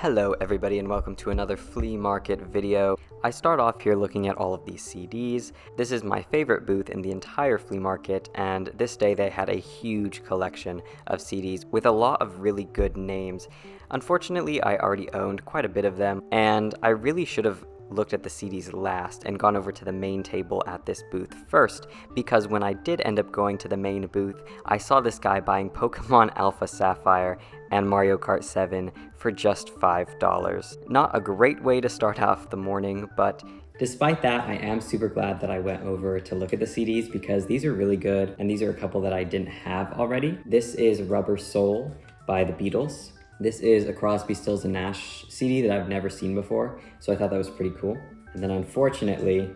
Hello everybody and welcome to another flea market video. I start off here looking at all of these CDs. This is my favorite booth in the entire flea market, and this day they had a huge collection of CDs with a lot of really good names. Unfortunately, I already owned quite a bit of them, and I really should have looked at the CDs last and gone over to the main table at this booth first, because when I did end up going to the main booth, I saw this guy buying Pokemon Alpha Sapphire and Mario Kart 7 for just $5. Not a great way to start off the morning, but despite that, I am super glad that I went over to look at the CDs because these are really good, and these are a couple that I didn't have already. This is Rubber Soul by the Beatles. This is a Crosby, Stills and Nash CD that I've never seen before, so I thought that was pretty cool. And then unfortunately,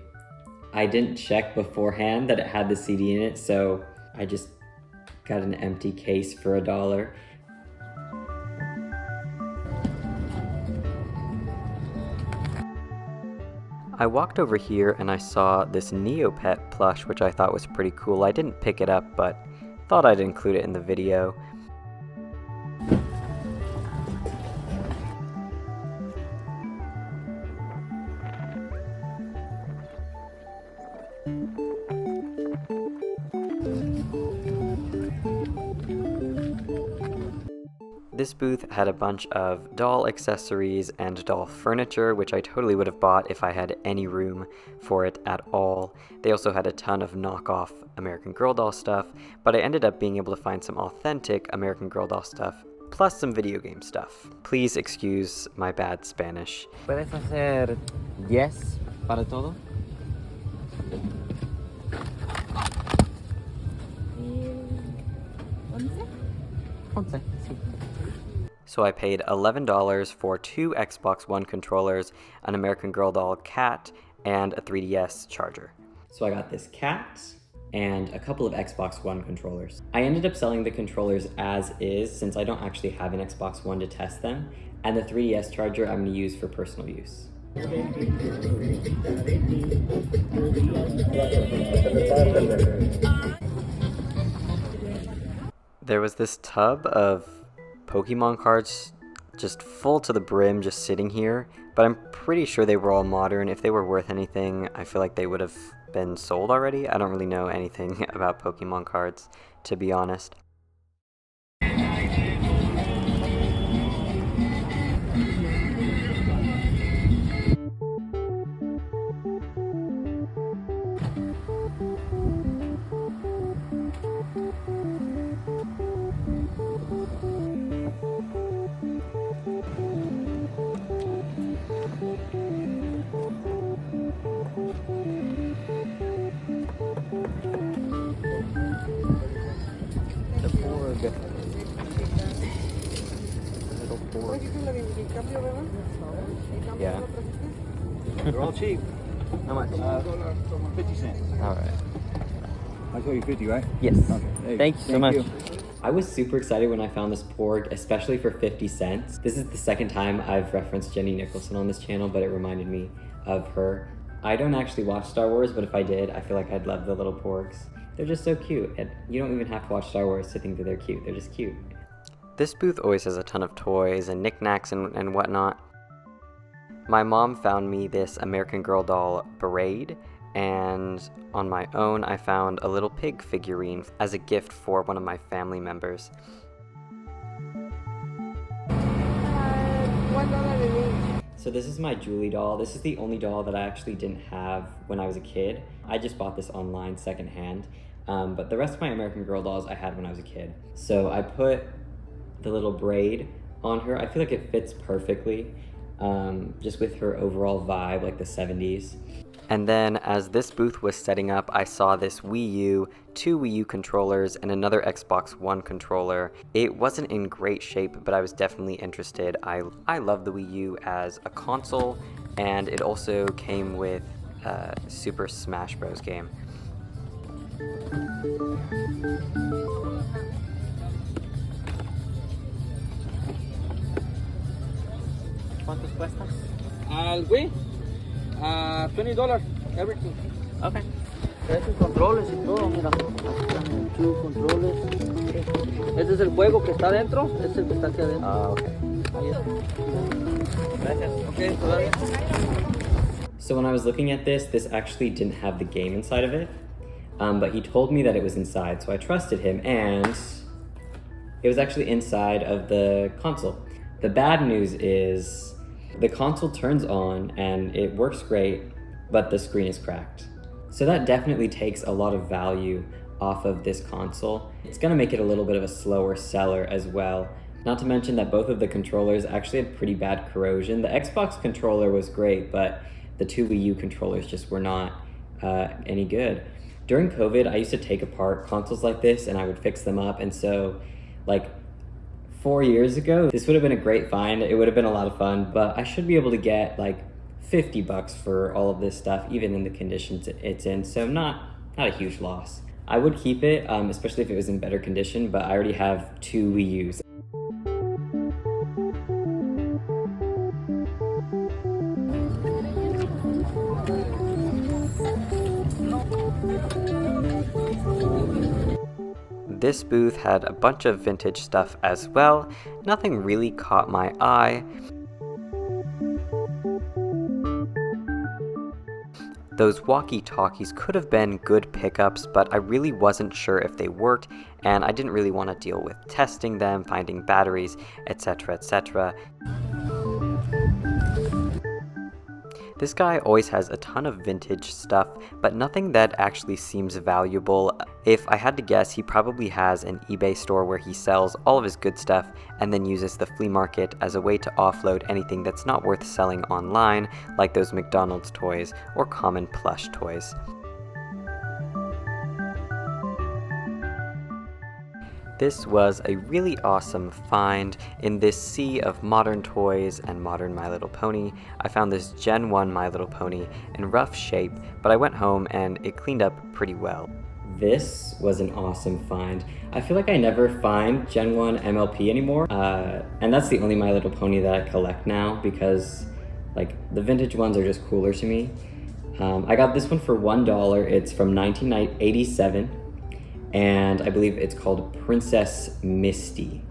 I didn't check beforehand that it had the CD in it, so I just got an empty case for $1. I walked over here and I saw this Neopet plush, which I thought was pretty cool. I didn't pick it up, but thought I'd include it in the video. This booth had a bunch of doll accessories and doll furniture, which I totally would have bought if I had any room for it at all. They also had a ton of knockoff American Girl doll stuff, but I ended up being able to find some authentic American Girl doll stuff, plus some video game stuff. Please excuse my bad Spanish. ¿Puedes hacer 10 para todo? ¿11? Sí. So I paid $11 for 2 Xbox One controllers, an American Girl doll cat, and a 3DS charger. So I got this cat and a couple of Xbox One controllers. I ended up selling the controllers as is since I don't actually have an Xbox One to test them, and the 3DS charger I'm going to use for personal use. There was this tub of Pokemon cards just full to the brim, just sitting here, but I'm pretty sure they were all modern. If they were worth anything, I feel like they would have been sold already. I don't really know anything about Pokemon cards, to be honest. Yeah. They're all cheap. How much? 50 cents. All right. I told you 50, right? Yes. Okay. Hey, Thank you so much. you. I was super excited when I found this porg, especially for 50 cents. This is the second time I've referenced Jenny Nicholson on this channel, but it reminded me of her. I don't actually watch Star Wars, but if I did, I feel like I'd love the little porgs. They're just so cute, and you don't even have to watch Star Wars to think that they're cute. They're just cute. This booth always has a ton of toys and knickknacks and whatnot. My mom found me this American Girl doll braid, and on my own I found a little pig figurine as a gift for one of my family members. $1 So this is my Julie doll. This is the only doll that I actually didn't have when I was a kid. I just bought this online secondhand, but the rest of my American Girl dolls I had when I was a kid. So I put the little braid on her. I feel like it fits perfectly, just with her overall vibe, like the 70s. And then as this booth was setting up, I saw this Wii U, 2 Wii U controllers, and another Xbox One controller. It wasn't in great shape, but I was definitely interested. I love the Wii U as a console, and it also came with a Super Smash Bros. Game. ¿Cuántos cuesta? Al Wii, $20, everything. Okay. Estos controles y todo, mira. Aquí están sus controles. Este es el juego que está adentro, este es el que está aquí adentro. Ah, ok. Okay, todavía. So when I was looking at this actually didn't have the game inside of it, but he told me that it was inside, so I trusted him, and it was actually inside of the console. The bad news is the console turns on and it works great, but the screen is cracked. So that definitely takes a lot of value off of this console. It's gonna make it a little bit of a slower seller as well. Not to mention that both of the controllers actually had pretty bad corrosion. The Xbox controller was great, but the two Wii U controllers just were not any good. During COVID, I used to take apart consoles like this and I would fix them up, and so like 4 years ago, this would have been a great find. It would have been a lot of fun, but I should be able to get like 50 bucks for all of this stuff, even in the conditions it's in, so not a huge loss. I would keep it, especially if it was in better condition, but I already have 2 Wii U's. This booth had a bunch of vintage stuff as well. Nothing really caught my eye. Those walkie-talkies could have been good pickups, but I really wasn't sure if they worked, and I didn't really want to deal with testing them, finding batteries, etc., etc. This guy always has a ton of vintage stuff, but nothing that actually seems valuable. If I had to guess, he probably has an eBay store where he sells all of his good stuff and then uses the flea market as a way to offload anything that's not worth selling online, like those McDonald's toys or common plush toys. This was a really awesome find in this sea of modern toys and modern My Little Pony. I found this Gen 1 My Little Pony in rough shape, but I went home and it cleaned up pretty well. This was an awesome find. I feel like I never find Gen 1 MLP anymore, and that's the only My Little Pony that I collect now because like the vintage ones are just cooler to me. I got this one for $1. It's from 1987. And I believe it's called Princess Misty.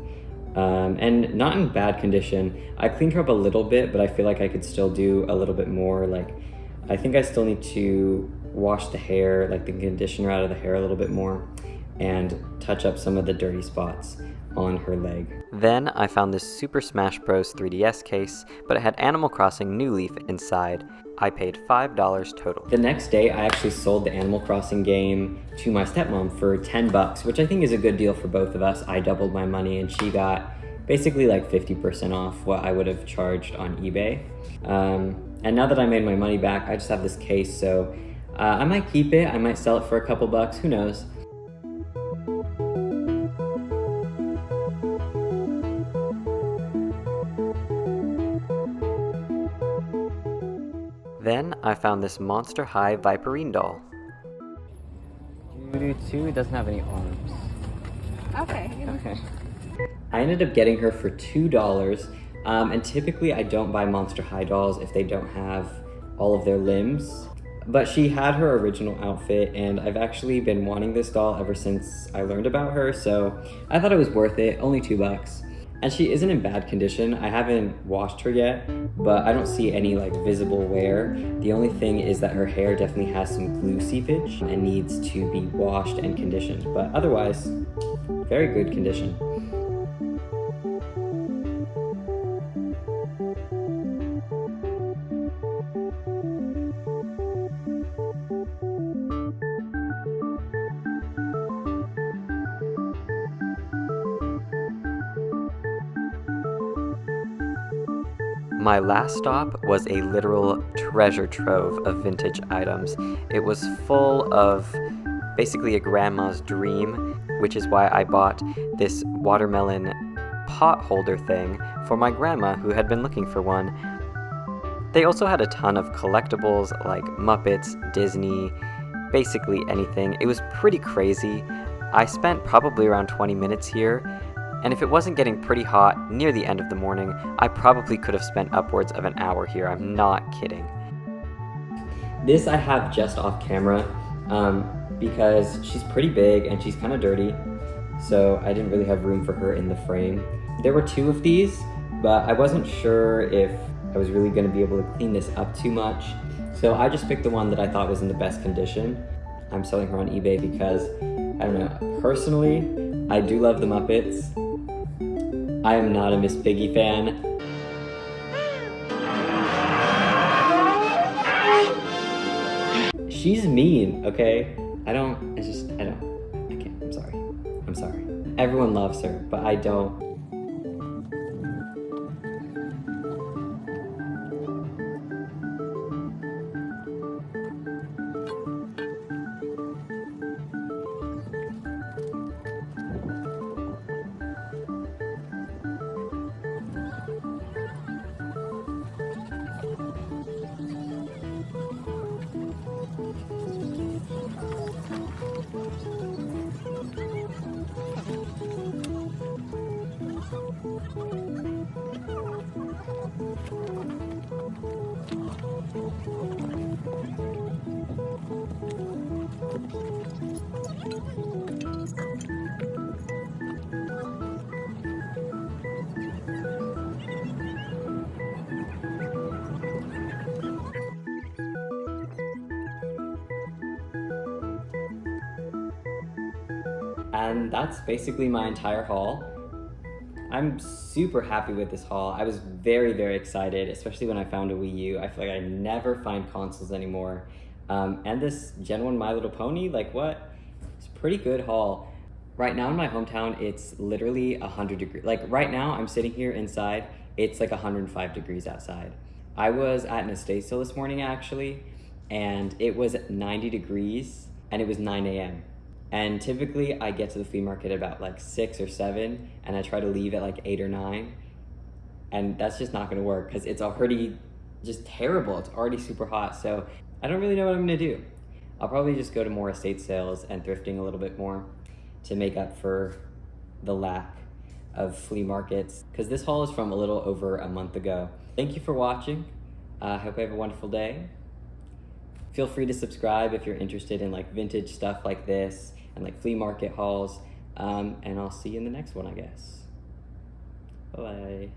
And not in bad condition. I cleaned her up a little bit, but I feel like I could still do a little bit more. Like, I think I still need to wash the hair, like the conditioner out of the hair a little bit more, and touch up some of the dirty spots on her leg. Then I found this Super Smash Bros. 3DS case, but it had Animal Crossing New Leaf inside. I paid $5 total. The next day, I actually sold the Animal Crossing game to my stepmom for 10 bucks, which I think is a good deal for both of us. I doubled my money and she got basically like 50% off what I would have charged on eBay. And now that I made my money back, I just have this case, so I might keep it, I might sell it for a couple bucks, who knows. Then I found this Monster High Viperine doll. It doesn't have any arms. Okay. Okay. I ended up getting her for $2, and typically I don't buy Monster High dolls if they don't have all of their limbs. But she had her original outfit, and I've actually been wanting this doll ever since I learned about her, so I thought it was worth it, only $2. And she isn't in bad condition. I haven't washed her yet, but I don't see any like visible wear. The only thing is that her hair definitely has some glue seepage and needs to be washed and conditioned, but otherwise, very good condition. My last stop was a literal treasure trove of vintage items. It was full of basically a grandma's dream, which is why I bought this watermelon pot holder thing for my grandma who had been looking for one. They also had a ton of collectibles like Muppets, Disney, basically anything. It was pretty crazy. I spent probably around 20 minutes here, and if it wasn't getting pretty hot near the end of the morning, I probably could have spent upwards of an hour here. I'm not kidding. This I have just off camera because she's pretty big and she's kind of dirty, so I didn't really have room for her in the frame. There were two of these, but I wasn't sure if I was really gonna be able to clean this up too much. So I just picked the one that I thought was in the best condition. I'm selling her on eBay because, I don't know, personally, I do love the Muppets. I am not a Miss Piggy fan. She's mean, okay? I can't, I'm sorry. Everyone loves her, but I don't. And that's basically my entire haul. I'm super happy with this haul. I was very, very excited, especially when I found a Wii U. I feel like I never find consoles anymore. And this Gen 1 My Little Pony, like what? It's a pretty good haul. Right now in my hometown, it's literally 100 degrees. Like right now, I'm sitting here inside, it's like 105 degrees outside. I was at an estate sale this morning actually, and it was 90 degrees and it was 9 a.m. And typically I get to the flea market about like 6 or 7 and I try to leave at like 8 or 9. And that's just not gonna work because it's already just terrible. It's already super hot. So I don't really know what I'm gonna do. I'll probably just go to more estate sales and thrifting a little bit more to make up for the lack of flea markets, because this haul is from a little over a month ago. Thank you for watching. I hope you have a wonderful day. Feel free to subscribe if you're interested in like vintage stuff like this and like flea market hauls. And I'll see you in the next one, I guess. Bye-bye.